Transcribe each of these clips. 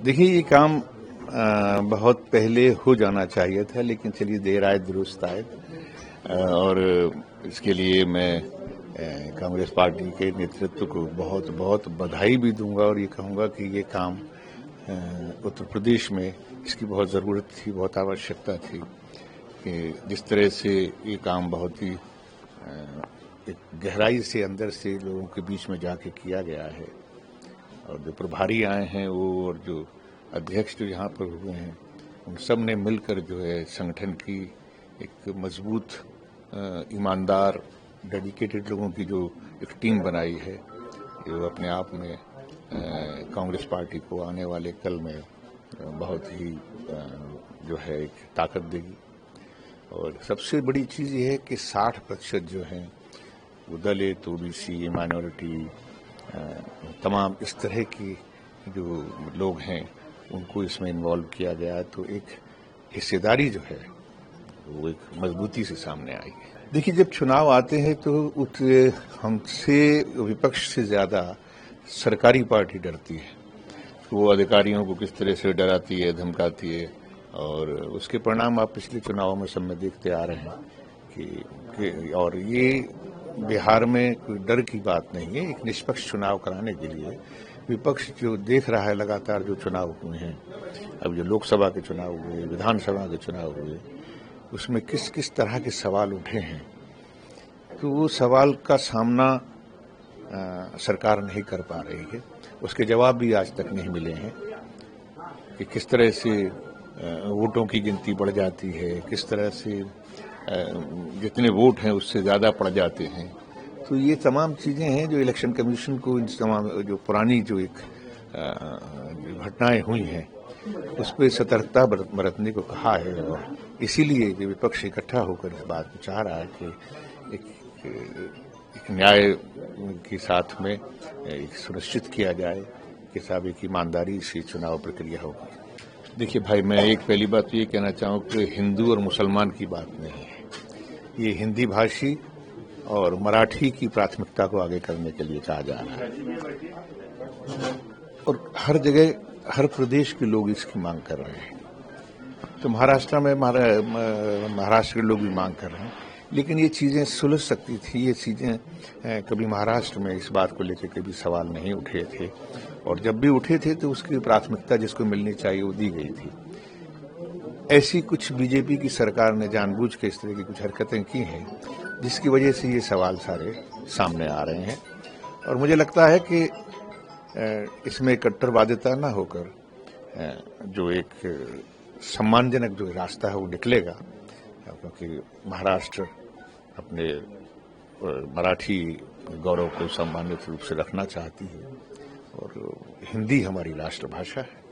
देखिए ये काम बहुत पहले हो जाना चाहिए था, लेकिन चलिए देर आए दुरुस्त आए। और इसके लिए मैं कांग्रेस पार्टी के नेतृत्व को बहुत बहुत बधाई भी दूंगा और ये कहूंगा कि ये काम उत्तर प्रदेश में इसकी बहुत ज़रूरत थी, बहुत आवश्यकता थी कि जिस तरह से ये काम बहुत ही एक गहराई से अंदर से लोगों के बीच में जाके किया गया है। और जो प्रभारी आए हैं वो और जो अध्यक्ष जो यहाँ पर हुए हैं उन सब ने मिलकर जो है संगठन की एक मजबूत, ईमानदार, डेडिकेटेड लोगों की जो एक टीम बनाई है, ये अपने आप में कांग्रेस पार्टी को आने वाले कल में बहुत ही जो है एक ताकत देगी। और सबसे बड़ी चीज़ ये है कि 60% जो हैं वो दलित, ओबीसी, माइनॉरिटी, तमाम इस तरह की जो लोग हैं उनको इसमें इन्वॉल्व किया गया, तो एक हिस्सेदारी जो है वो एक मजबूती से सामने आई है। देखिए जब चुनाव आते हैं तो हमसे विपक्ष से ज़्यादा सरकारी पार्टी डरती है। वो अधिकारियों को किस तरह से डराती है, धमकाती है, और उसके परिणाम आप पिछले चुनावों में सब में देखते आ रहे हैं कि और ये बिहार में कोई डर की बात नहीं है। एक निष्पक्ष चुनाव कराने के लिए विपक्ष जो देख रहा है लगातार जो चुनाव हुए हैं, अब जो लोकसभा के चुनाव हुए, विधानसभा के चुनाव हुए, उसमें किस किस तरह के सवाल उठे हैं, तो वो सवाल का सामना सरकार नहीं कर पा रही है। उसके जवाब भी आज तक नहीं मिले हैं कि किस तरह से वोटों की गिनती बढ़ जाती है, किस तरह से जितने वोट हैं उससे ज़्यादा पड़ जाते हैं। तो ये तमाम चीज़ें हैं जो इलेक्शन कमीशन को इन तमाम जो पुरानी जो एक घटनाएं हुई हैं उस पर सतर्कता बरतने को कहा है। और इसीलिए कि विपक्ष इकट्ठा होकर इस बात को चाह रहा है कि एक न्याय के साथ में एक सुनिश्चित किया जाए कि साहब एक ईमानदारी से चुनाव प्रक्रिया होगी। देखिए भाई, मैं एक पहली बात तो ये कहना चाहूँ कि हिंदू और मुसलमान की बात नहीं है। ये हिंदी भाषी और मराठी की प्राथमिकता को आगे करने के लिए कहा जा रहा है, और हर जगह हर प्रदेश के लोग इसकी मांग कर रहे हैं। तो महाराष्ट्र में महाराष्ट्र के लोग भी मांग कर रहे हैं, लेकिन ये चीज़ें सुलझ सकती थी। ये चीज़ें कभी महाराष्ट्र में इस बात को लेकर कभी सवाल नहीं उठे थे, और जब भी उठे थे तो उसकी प्राथमिकता जिसको मिलनी चाहिए वो दी गई थी। ऐसी कुछ बीजेपी की सरकार ने जानबूझ के इस तरह की कुछ हरकतें की हैं जिसकी वजह से ये सवाल सारे सामने आ रहे हैं। और मुझे लगता है कि इसमें कट्टरवादिता न होकर जो एक सम्मानजनक जो रास्ता है वो निकलेगा, क्योंकि महाराष्ट्र अपने मराठी गौरव को सम्मानित रूप से रखना चाहती है और हिंदी हमारी राष्ट्रभाषा है।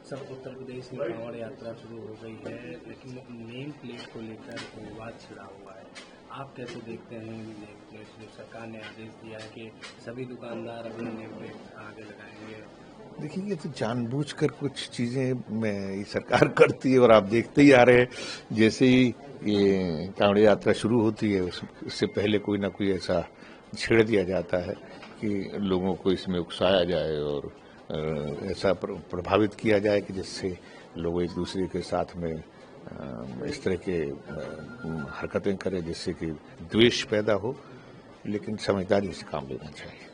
सर, उत्तर प्रदेश में कांवड़ यात्रा शुरू हो गई है, लेकिन नेम प्लेट को लेकर विवाद छिड़ा हुआ है। आप कैसे देखते हैं नेम प्लेट? जो सरकार ने आदेश दिया है कि सभी दुकानदार अपने नेम प्लेट आगे लगाएंगे। देखिए ये तो जानबूझकर कुछ चीज़ें ये सरकार करती है, और आप देखते ही आ रहे हैं जैसे ही ये कांवड़ यात्रा शुरू होती है उससे पहले कोई ना कोई ऐसा छेड़ दिया जाता है कि लोगों को इसमें उकसाया जाए और ऐसा प्रभावित किया जाए कि जिससे लोग एक दूसरे के साथ में इस तरह के हरकतें करें जिससे कि द्वेष पैदा हो। लेकिन समझदारी से काम लेना चाहिए।